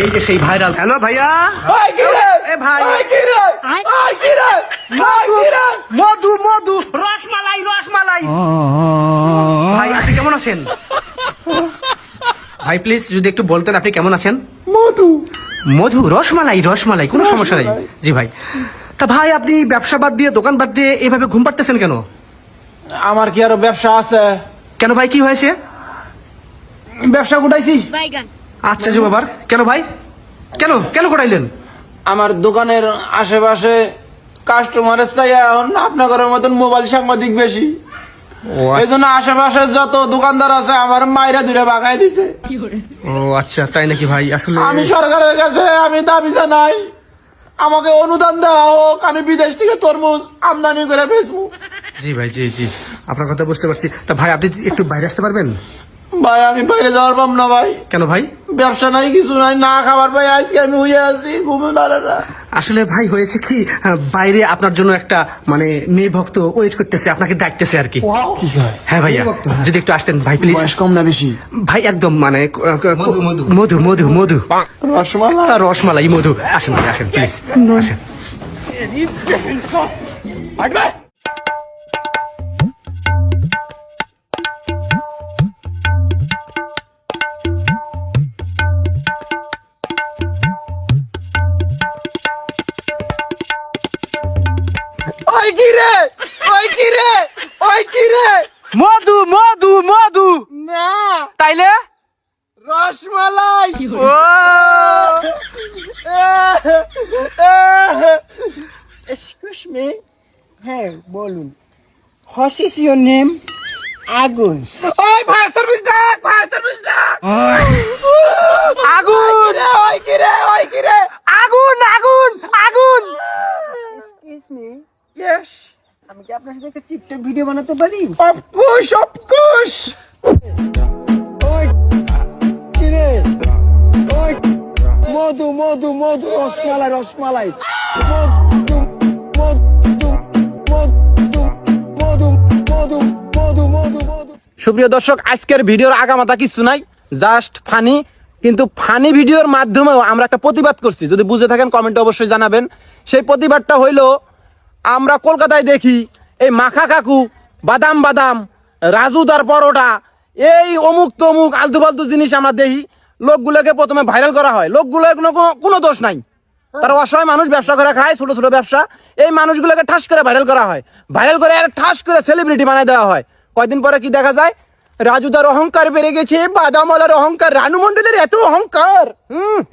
এই যে সেই ভাইরাল। হ্যালো ভাইয়া। এ ভাই মধু মধু রসমালাই রসমালাই। ভাই আপনি কেমন আছেন? ভাই প্লিজ যদি একটু বলতেন আপনি কেমন আছেন? মধু মধু রসমালাই রসমালাই, কোনো সমস্যা নেই। জি ভাই। তা ভাই আপনি ব্যবসা বাদ দিয়ে দোকান বাদ দিয়ে এভাবে ঘুম পাড়তেছেন কেন? আমার কি আরো ব্যবসা আছে? কেন ভাই কি হয়েছে? ব্যবসা গুটাইছি। আচ্ছা জি বাবার। কেন ভাই কেন কেন করাইলেন? আমার দোকানের আশেপাশে কাস্টমারের চাই এখন আপনাদের মতন মোবাইল সাংবাদিক বেশি, এই জন্য আশেপাশে যত দোকানদার আছে আমার মাইরা দূরে বাগাই দিছে। ও আচ্ছা তাই নাকি ভাই? আসলে আমি সরকারের কাছে আমি দাবি জানাই আমাকে অনুদান দেওয়া হোক, আমি বিদেশ থেকে তরমুজ আমদানি করে বেচবো। জি ভাই জি জি আপনার কথা বুঝতে পারছি। তা ভাই আপনি একটু বাইরে আসতে পারবেন? ভাই আমি বাইরে যাওয়ার পাম না ভাই। কেন ভাই? ব্যবসা নাই কিছু নাই, না খাবার ভাই আজকে আমি হয়ে আছি ঘুমে দাঁড়াটা। আসলে ভাই হয়েছে কি, বাইরে আপনার জন্য একটা মানে মেয়ে ভক্ত ওয়েট করতেছে, আপনাকে ডাকতেছে আর কি। হ্যাঁ ভাইয়া যদি একটু আসতেন ভাই প্লিজ। বয়স কম না বেশি? ভাই একদম মানে মধু মধু মধু রসমালাই রসমালাই মধু। আসেন ভাই আসেন প্লিজ আসেন। ওই কি রে ওই কি রে ওই কি রে? মধু মধু মধু না তাইলে রসমালাই। ও এক্সকিউজ মি, হ্যাঁ বলুন। What is your name? আগুন। ওই ফায়ার সার্ভিস ডাক, ফায়ার সার্ভিস ডাক। আগুন ওই কি রে ওই কি রে? আগুন আগুন আগুন। এক্সকিউজ মি, ইয়েস আমি কি আপনার সাথে একটা টিকটক ভিডিও বানাতে পারি? Of course of course. ওই কি রে ওই মধু মধু মধু রসমালাই রসমালাই মধু মধু মধু মধু মধু মধু মধু মধু। সুপ্রিয় দর্শক, আজকের ভিডিওর আগামাতা কিছু নাই, জাস্ট ফানি। কিন্তু ফানি ভিডিওর মাধ্যমেও আমরা একটা প্রতিবাদ করছি, যদি বুঝে থাকেন কমেন্টে অবশ্যই জানাবেন। সেই প্রতিবাদটা হইলো, আমরা কলকাতায় দেখি এই মাখা কাকু, বাদাম বাদাম, রাজুদার পরোটা, এই অমুক তমুক আলতু ফালতু জিনিস আমরা দেখি। লোকগুলোকে প্রথমে ভাইরাল করা হয়, লোকগুলোর কোনো দোষ নাই, তারা অসহায় মানুষ, ব্যবসা করে খায়, ছোট ছোট ব্যবসা। এই মানুষগুলোকে ঠাস করে ভাইরাল করা হয়, ভাইরাল করে আর ঠাস করে সেলিব্রিটি বানায় দেওয়া হয়। কয়দিন পরে কি দেখা যায়? রাজুদার অহংকার বেড়ে গেছে, বাদামওয়ালার অহংকার, রানু মন্ডলের এত অহংকার।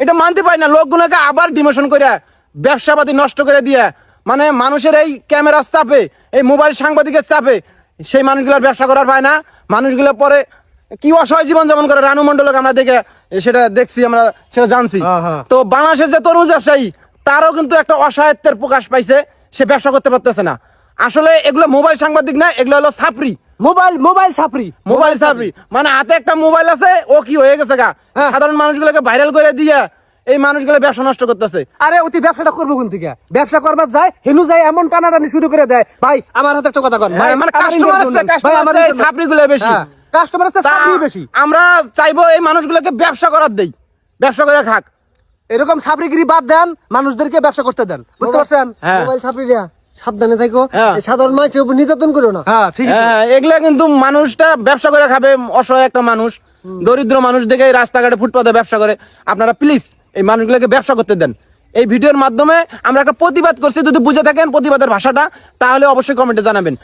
এটা মানতে পারি না। লোকগুলোকে আবার ডিমোশন করে ব্যবসাপাতি নষ্ট করে দিয়ে, মানে মানুষের এই ক্যামেরার চাপে, এই মোবাইল সাংবাদিকের চাপে সেই মানুষগুলোর ব্যবসা করার পায় না। মানুষগুলো পরে কি অসহায় জীবন যাপন করে রানু মন্ডলকে আমরা দেখে সেটা দেখছি, আমরা সেটা জানছি। তো বাংলাদেশের যে তরুণ ব্যবসায়ী, তারও কিন্তু একটা অসহায়ত্বের প্রকাশ পাইছে, সে ব্যবসা করতে পারতেছে না। আসলে এগুলো মোবাইল সাংবাদিক না, এগুলো হলো ছাপরি, মোবাইল ছাপরি। মানে হাতে একটা মোবাইল আছে, ও কি হয়ে গেছে গা, সাধারণ মানুষগুলোকে ভাইরাল করে দিয়ে এই মানুষগুলো ব্যবসা নষ্ট করতেছে। আরে অতি ব্যবসাটা করবো কোন থেকে? ব্যবসা করবার যায় হেনু যায় এমন টানাটানি শুরু করে দেয়। ভাই আমার হাতে একটা কথা কন, ভাই মানে আমার কাস্টমার আছে, ছাপরিগুলো বেশি, কাস্টমার আছে সাপ্লি বেশি। আমরা চাইবো এই মানুষগুলোকে ব্যবসা করার দেই, ব্যবসা করে খাক। এরকম সাপ্রিগিরি বাদ দেন, মানুষদেরকে ব্যবসা করতে দেন, বুঝতে পারছেন? মোবাইল ছাপড়িরা সাবধানে থাকো, হ্যাঁ। এই সাধারণ মানুষের উপর নির্যাতন করো না। হ্যাঁ ঠিক আছে। হ্যাঁ, এগুলা কিন্তু মানুষটা ব্যবসা করে খাবে, অসহায় একটা মানুষ, দরিদ্র মানুষ দেখে রাস্তাঘাটে ফুটপাতে ব্যবসা করে। আপনারা প্লিজ এই মানুষগুলোকে ব্যবসা করতে দেন। এই ভিডিওর মাধ্যমে আমরা একটা প্রতিবাদ করছি, যদি বুঝে থাকেন প্রতিবাদের ভাষাটা, তাহলে অবশ্যই কমেন্টে জানাবেন।